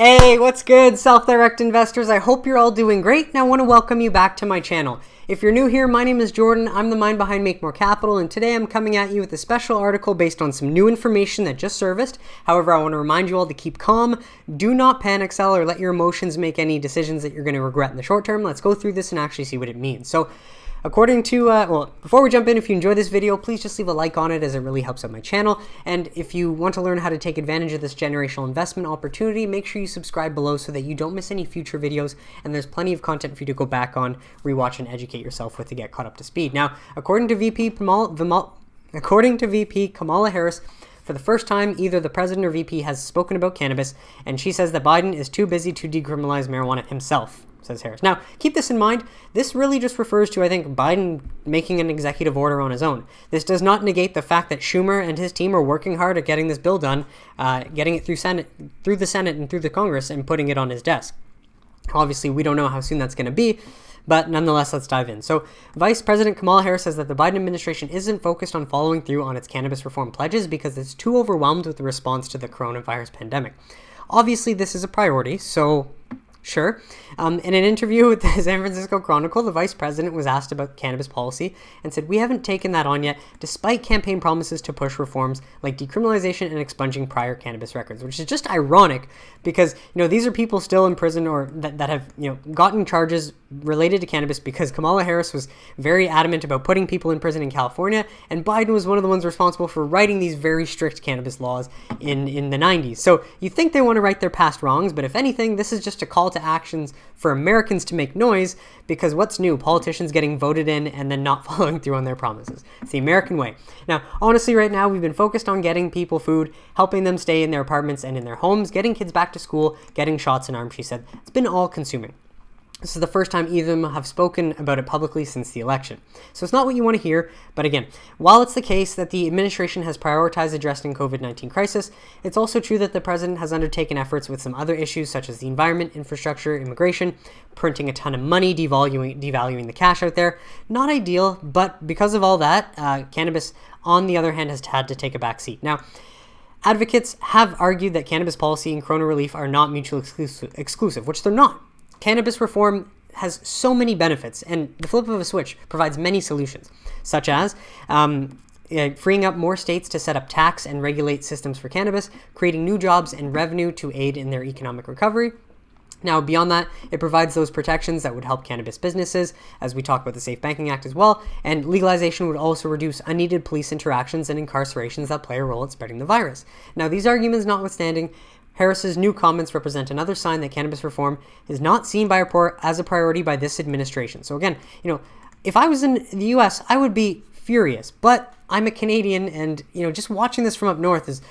Hey, what's good, self-direct investors? I hope you're all doing great, and I want to welcome you back to my channel. If you're new here, my name is Jordan. I'm the mind behind Make More Capital, and today I'm coming at you with a special article based on some new information that just surfaced. However, I want to remind you all to keep calm, do not panic sell, or let your emotions make any decisions that you're going to regret in the short term. Let's go through this and actually see what it means. So, according to, before we jump in, if you enjoy this video, please just leave a like on it as it really helps out my channel. And if you want to learn how to take advantage of this generational investment opportunity, make sure you subscribe below so that you don't miss any future videos. And there's plenty of content for you to go back on, rewatch, and educate yourself with to get caught up to speed. Now, according to VP Kamala Harris, for the first time, either the president or VP has spoken about cannabis, and she says that Biden is too busy to decriminalize marijuana himself, says Harris. Now, keep this in mind. This really just refers to, I think, Biden making an executive order on his own. This does not negate the fact that Schumer and his team are working hard at getting this bill done, getting it through the Senate and through the Congress and putting it on his desk. Obviously, we don't know how soon that's going to be, but nonetheless, let's dive in. So, Vice President Kamala Harris says that the Biden administration isn't focused on following through on its cannabis reform pledges because it's too overwhelmed with the response to the coronavirus pandemic. Obviously, this is a priority, so sure. In an interview with the San Francisco Chronicle, the vice president was asked about cannabis policy and said, "We haven't taken that on yet, despite campaign promises to push reforms like decriminalization and expunging prior cannabis records," which is just ironic because, these are people still in prison or that have, gotten charges related to cannabis because Kamala Harris was very adamant about putting people in prison in California, and Biden was one of the ones responsible for writing these very strict cannabis laws in the 90s. So you think they want to right their past wrongs, but if anything, this is just a call to actions for Americans to make noise because what's new? Politicians getting voted in and then not following through on their promises. It's the American way. Now, honestly, right now, we've been focused on getting people food, helping them stay in their apartments and in their homes, getting kids back to school, getting shots in arms, she said. It's been all-consuming. This is the first time either of them have spoken about it publicly since the election. So it's not what you want to hear, but again, while it's the case that the administration has prioritized addressing COVID-19 crisis, it's also true that the president has undertaken efforts with some other issues such as the environment, infrastructure, immigration, printing a ton of money, devaluing the cash out there. Not ideal, but because of all that, cannabis, on the other hand, has had to take a back seat. Now, advocates have argued that cannabis policy and corona relief are not mutually exclusive, which they're not. Cannabis reform has so many benefits, and the flip of a switch provides many solutions, such as freeing up more states to set up tax and regulate systems for cannabis, creating new jobs and revenue to aid in their economic recovery. Now, beyond that, it provides those protections that would help cannabis businesses, as we talk about the Safe Banking Act as well, and legalization would also reduce unneeded police interactions and incarcerations that play a role in spreading the virus. Now, these arguments notwithstanding, Harris's new comments represent another sign that cannabis reform is not seen as a priority by this administration. So again, if I was in the US, I would be furious, but I'm a Canadian, and just watching this from up north is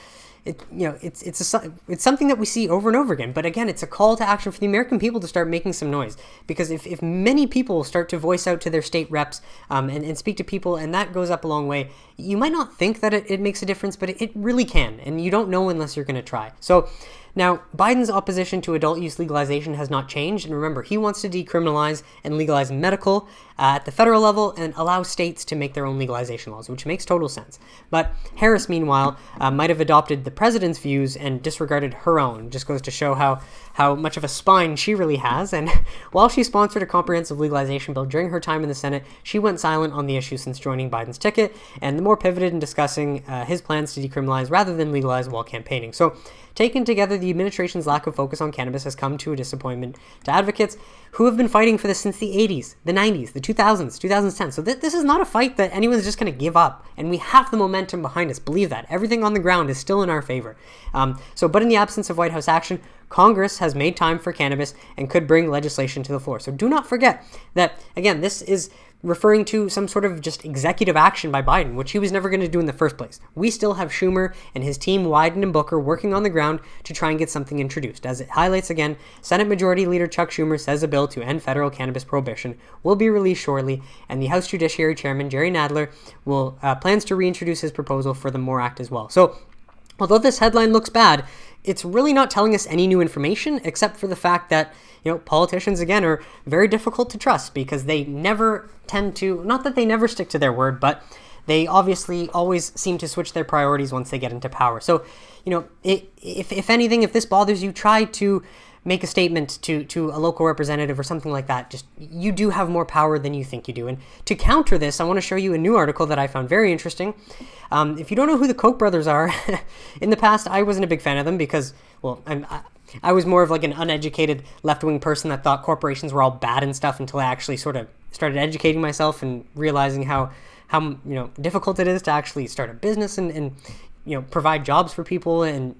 it's something that we see over and over again. But again, it's a call to action for the American people to start making some noise, because if many people start to voice out to their state reps and speak to people, and that goes up a long way, you might not think that it makes a difference, but it really can, and you don't know unless you're going to try. So now, Biden's opposition to adult use legalization has not changed, and remember, he wants to decriminalize and legalize medical at the federal level and allow states to make their own legalization laws, which makes total sense. But Harris, meanwhile, might have adopted the president's views and disregarded her own. Just goes to show how much of a spine she really has. And while she sponsored a comprehensive legalization bill during her time in the Senate, she went silent on the issue since joining Biden's ticket, and the more pivoted in discussing his plans to decriminalize rather than legalize while campaigning. So, taken together, the administration's lack of focus on cannabis has come to a disappointment to advocates who have been fighting for this since the 80s, the 90s, the 2000s, 2010s. So this is not a fight that anyone's just going to give up, and we have the momentum behind us. Believe that. Everything on the ground is still in our favor. But in the absence of White House action, Congress has made time for cannabis and could bring legislation to the floor. So do not forget that, again, this is referring to some sort of just executive action by Biden, which he was never going to do in the first place. We still have Schumer and his team, Wyden and Booker, working on the ground to try and get something introduced. As it highlights again, Senate Majority Leader Chuck Schumer says a bill to end federal cannabis prohibition will be released shortly, and the House Judiciary Chairman Jerry Nadler plans to reintroduce his proposal for the MORE Act as well. So, although this headline looks bad, it's really not telling us any new information except for the fact that politicians, again, are very difficult to trust because they never tend to, not that they never stick to their word, but they obviously always seem to switch their priorities once they get into power. So, if anything, if this bothers you, try to make a statement to a local representative or something like that. Just, you do have more power than you think you do. And to counter this, I want to show you a new article that I found very interesting. If you don't know who the Koch brothers are, in the past, I wasn't a big fan of them because, well, I was more of like an uneducated left-wing person that thought corporations were all bad and stuff until I actually sort of started educating myself and realizing how difficult it is to actually start a business and provide jobs for people. And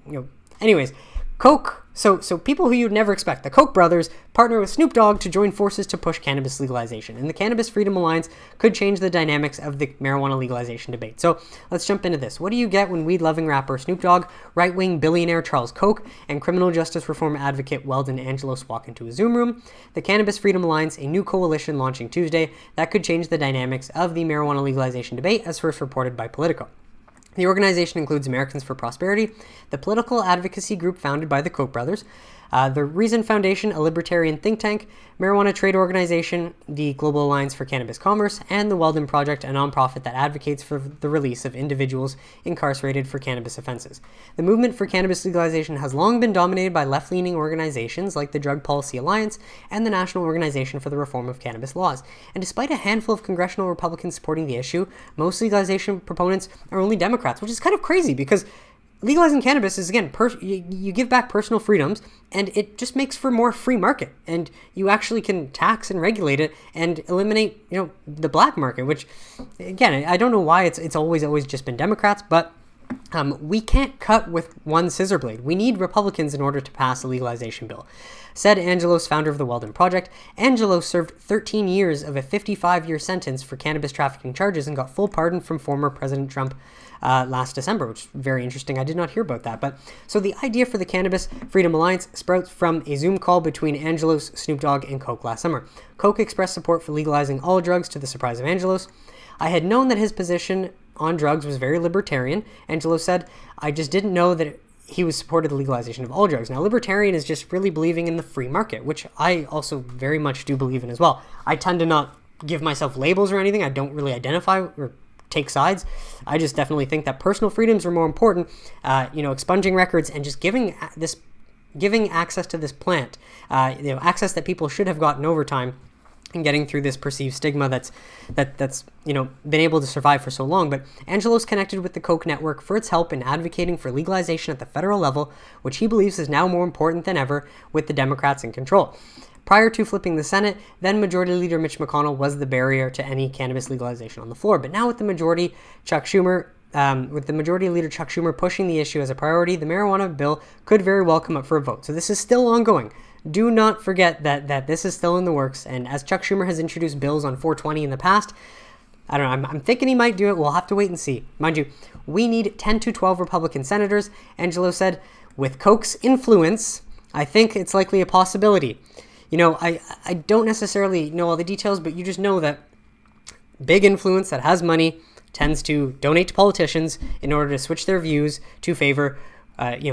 anyways, Koch, so people who you'd never expect, the Koch brothers partner with Snoop Dogg to join forces to push cannabis legalization, and the Cannabis Freedom Alliance could change the dynamics of the marijuana legalization debate. So let's jump into this. What do you get when weed-loving rapper Snoop Dogg, right-wing billionaire Charles Koch, and criminal justice reform advocate Weldon Angelos walk into a Zoom room? The Cannabis Freedom Alliance, a new coalition launching Tuesday that could change the dynamics of the marijuana legalization debate, as first reported by Politico. The organization includes Americans for Prosperity, the political advocacy group founded by the Koch brothers, the Reason Foundation, a libertarian think tank, Marijuana Trade Organization, the Global Alliance for Cannabis Commerce, and the Weldon Project, a nonprofit that advocates for the release of individuals incarcerated for cannabis offenses. The movement for cannabis legalization has long been dominated by left-leaning organizations like the Drug Policy Alliance and the National Organization for the Reform of Cannabis Laws. And despite a handful of congressional Republicans supporting the issue, most legalization proponents are only Democrats, which is kind of crazy because legalizing cannabis is, again, you give back personal freedoms, and it just makes for more free market, and you actually can tax and regulate it and eliminate, the black market, which, again, I don't know why it's always just been Democrats, but we can't cut with one scissor blade. We need Republicans in order to pass a legalization bill. Said Angelos, founder of the Weldon Project. Angelos served 13 years of a 55-year sentence for cannabis trafficking charges and got full pardon from former President Trump last December, which is very interesting. I did not hear about that. But so the idea for the Cannabis Freedom Alliance sprouts from a Zoom call between Angelos, Snoop Dogg, and Koch last summer. Koch expressed support for legalizing all drugs to the surprise of Angelos. I had known that his position on drugs was very libertarian, Angelos said. I just didn't know that he was supported the legalization of all drugs. Now, libertarian is just really believing in the free market, which I also very much do believe in as well. I tend to not give myself labels or anything. I don't really identify or take sides. I just definitely think that personal freedoms are more important. Expunging records and just giving access to this plant, access that people should have gotten over time, and getting through this perceived stigma that's been able to survive for so long. But Angelos connected with the Koch network for its help in advocating for legalization at the federal level, which he believes is now more important than ever with the Democrats in control. Prior to flipping the Senate, then Majority Leader Mitch McConnell was the barrier to any cannabis legalization on the floor. But now with the Majority Leader Chuck Schumer pushing the issue as a priority, the marijuana bill could very well come up for a vote. So this is still ongoing. Do not forget that this is still in the works. And as Chuck Schumer has introduced bills on 420 in the past, I don't know, I'm thinking he might do it. We'll have to wait and see. Mind you, we need 10 to 12 Republican senators, Angelo said. With Koch's influence, I think it's likely a possibility. I don't necessarily know all the details, but you just know that big influence that has money tends to donate to politicians in order to switch their views to favor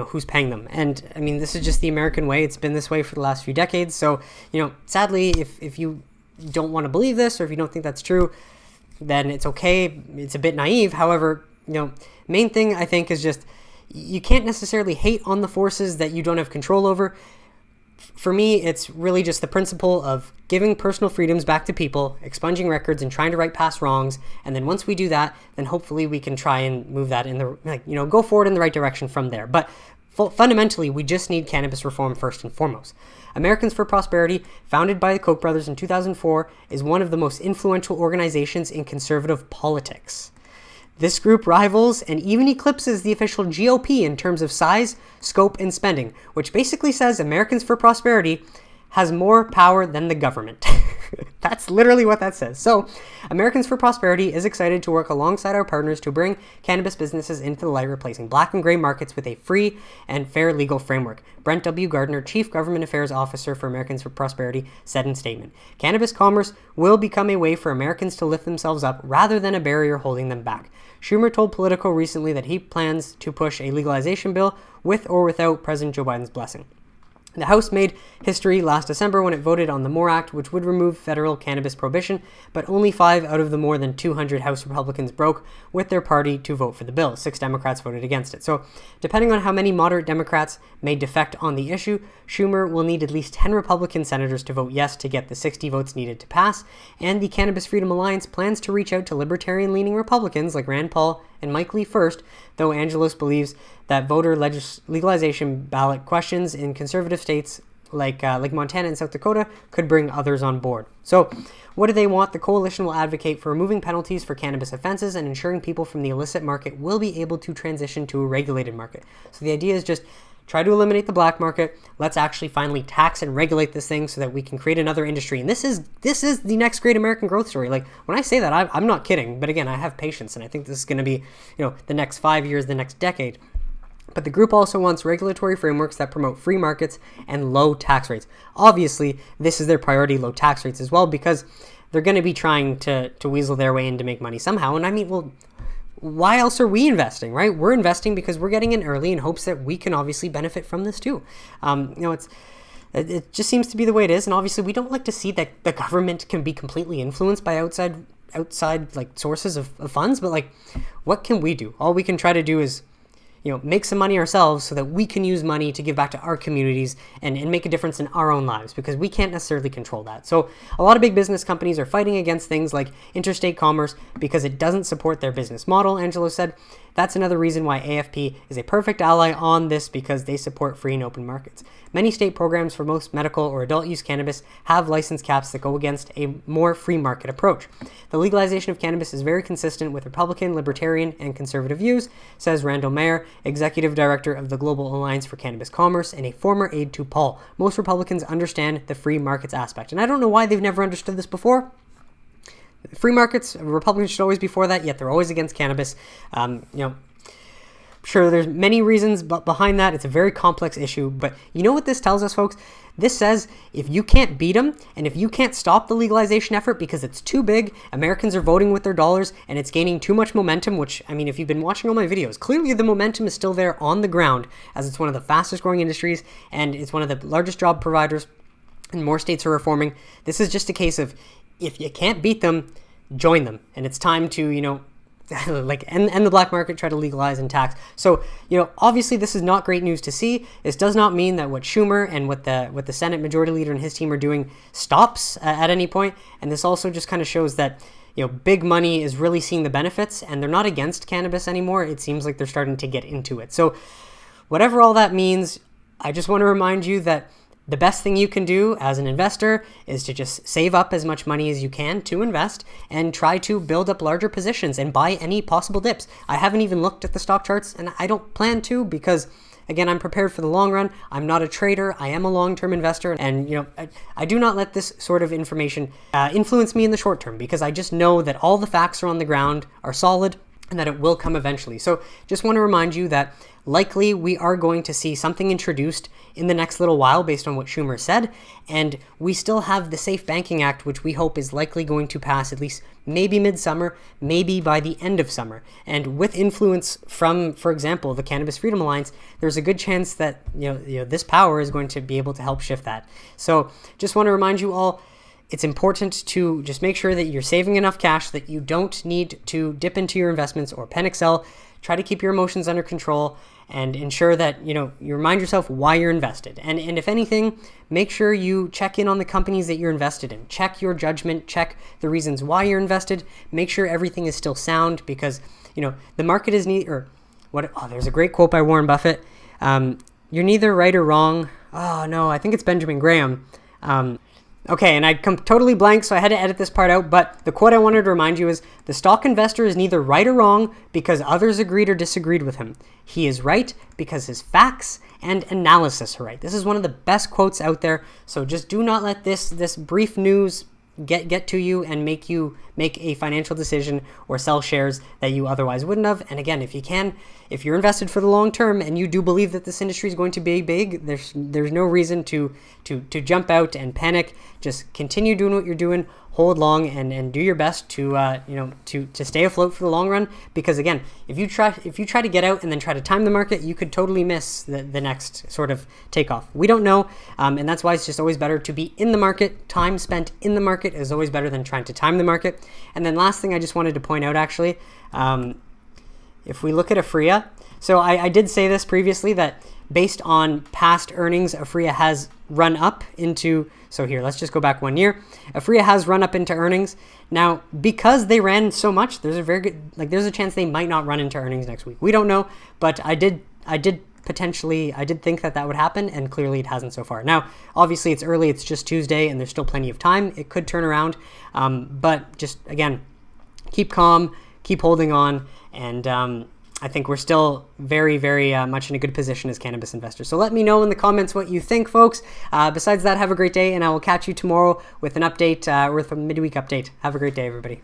who's paying them. And I mean, this is just the American way. It's been this way for the last few decades. So, sadly, if you don't want to believe this, or if you don't think that's true, then it's okay. It's a bit naive. However, main thing I think is just, you can't necessarily hate on the forces that you don't have control over. For me, it's really just the principle of giving personal freedoms back to people, expunging records, and trying to right past wrongs. And then once we do that, then hopefully we can try and move that in the, go forward in the right direction from there. But fundamentally, we just need cannabis reform first and foremost. Americans for Prosperity, founded by the Koch brothers in 2004, is one of the most influential organizations in conservative politics. This group rivals and even eclipses the official GOP in terms of size, scope, and spending, which basically says Americans for Prosperity has more power than the government. That's literally what that says. So, Americans for Prosperity is excited to work alongside our partners to bring cannabis businesses into the light, replacing black and gray markets with a free and fair legal framework. Brent W. Gardner, Chief Government Affairs Officer for Americans for Prosperity, said in a statement, "Cannabis commerce will become a way for Americans to lift themselves up rather than a barrier holding them back." Schumer told Politico recently that he plans to push a legalization bill with or without President Joe Biden's blessing. The House made history last December when it voted on the MORE Act, which would remove federal cannabis prohibition, but only 5 out of the more than 200 House Republicans broke with their party to vote for the bill. 6 Democrats voted against it. So, depending on how many moderate Democrats may defect on the issue, Schumer will need at least 10 Republican senators to vote yes to get the 60 votes needed to pass, and the Cannabis Freedom Alliance plans to reach out to libertarian-leaning Republicans like Rand Paul and Mike Lee first, though Angelos believes that voter legalization ballot questions in conservative states like Montana and South Dakota could bring others on board. So, what do they want? The coalition will advocate for removing penalties for cannabis offenses and ensuring people from the illicit market will be able to transition to a regulated market. So the idea is just try to eliminate the black market. Let's actually finally tax and regulate this thing so that we can create another industry. And this is the next great American growth story. Like, when I say that, I'm not kidding. But again, I have patience, and I think this is going to be, the next 5 years, the next decade. But the group also wants regulatory frameworks that promote free markets and low tax rates. Obviously, this is their priority, low tax rates as well, because they're going to be trying to weasel their way in to make money somehow. And I mean, well, why else are we investing, right? We're investing because we're getting in early in hopes that we can obviously benefit from this too. It just seems to be the way it is. And obviously, we don't like to see that the government can be completely influenced by outside like sources of funds. But like, what can we do? All we can try to do is make some money ourselves so that we can use money to give back to our communities and make a difference in our own lives, because we can't necessarily control that. So a lot of big business companies are fighting against things like interstate commerce because it doesn't support their business model, Angelo said. That's another reason why AFP is a perfect ally on this, because they support free and open markets. Many state programs for most medical or adult use cannabis have license caps that go against a more free market approach. The legalization of cannabis is very consistent with Republican, Libertarian, and conservative views, says Randall Mayer, executive director of the Global Alliance for Cannabis Commerce and a former aide to Paul. Most Republicans understand the free markets aspect. And I don't know why they've never understood this before. Free markets, Republicans should always be for that, yet they're always against cannabis. Sure, there's many reasons behind that. It's a very complex issue, but you know what this tells us, folks? This says if you can't beat them and if you can't stop the legalization effort because it's too big, Americans are voting with their dollars and it's gaining too much momentum, which, I mean, if you've been watching all my videos, clearly the momentum is still there on the ground, as it's one of the fastest growing industries and it's one of the largest job providers, and more states are reforming. This is just a case of if you can't beat them, join them. And it's time to, end the black market, try to legalize and tax. So, obviously this is not great news to see. This does not mean that what Schumer and what the Senate Majority Leader and his team are doing stops at any point. And this also just kind of shows that, big money is really seeing the benefits and they're not against cannabis anymore. It seems like they're starting to get into it. So whatever all that means, I just want to remind you that the best thing you can do as an investor is to just save up as much money as you can to invest and try to build up larger positions and buy any possible dips. I haven't even looked at the stock charts and I don't plan to because, again, I'm prepared for the long run. I'm not a trader. I am a long-term investor. And, I do not let this sort of information influence me in the short term because I just know that all the facts are on the ground, are solid, and that it will come eventually. So just want to remind you that likely we are going to see something introduced in the next little while based on what Schumer said, and we still have the Safe Banking Act, which we hope is likely going to pass at least maybe midsummer, maybe by the end of summer. And with influence from, for example, the Cannabis Freedom Alliance, there's a good chance that this power is going to be able to help shift that. So just want to remind you all, it's important to just make sure that you're saving enough cash that you don't need to dip into your investments or pen Excel. Try to keep your emotions under control and ensure that, you remind yourself why you're invested. And if anything, make sure you check in on the companies that you're invested in. Check your judgment, check the reasons why you're invested. Make sure everything is still sound because, the market is there's a great quote by Warren Buffett. You're neither right or wrong. Oh, no, I think it's Benjamin Graham. Okay, and I come totally blank, so I had to edit this part out, but the quote I wanted to remind you is, the stock investor is neither right or wrong because others agreed or disagreed with him. He is right because his facts and analysis are right. This is one of the best quotes out there, so just do not let this brief news get to you and make you make a financial decision or sell shares that you otherwise wouldn't have. And again, if you can, if you're invested for the long term and you do believe that this industry is going to be big, there's no reason to jump out and panic. Just continue doing what you're doing, hold long, and do your best to to stay afloat for the long run. Because again, if you try to get out and then try to time the market, you could totally miss the next sort of takeoff. We don't know, and that's why it's just always better to be in the market. Time spent in the market is always better than trying to time the market. And then last thing I just wanted to point out, actually, if we look at Aphria, so I did say this previously, that based on past earnings, Aphria has run up into, so here, let's just go back 1 year. Aphria has run up into earnings. Now, because they ran so much, there's a chance they might not run into earnings next week. We don't know, but I did think that would happen, and clearly it hasn't so far. Now, obviously it's early, it's just Tuesday, and there's still plenty of time. It could turn around, but just, again, keep calm, keep holding on, and I think we're still very, very much in a good position as cannabis investors. So let me know in the comments what you think, folks. Besides that, have a great day, and I will catch you tomorrow with an update, with a midweek update. Have a great day, everybody.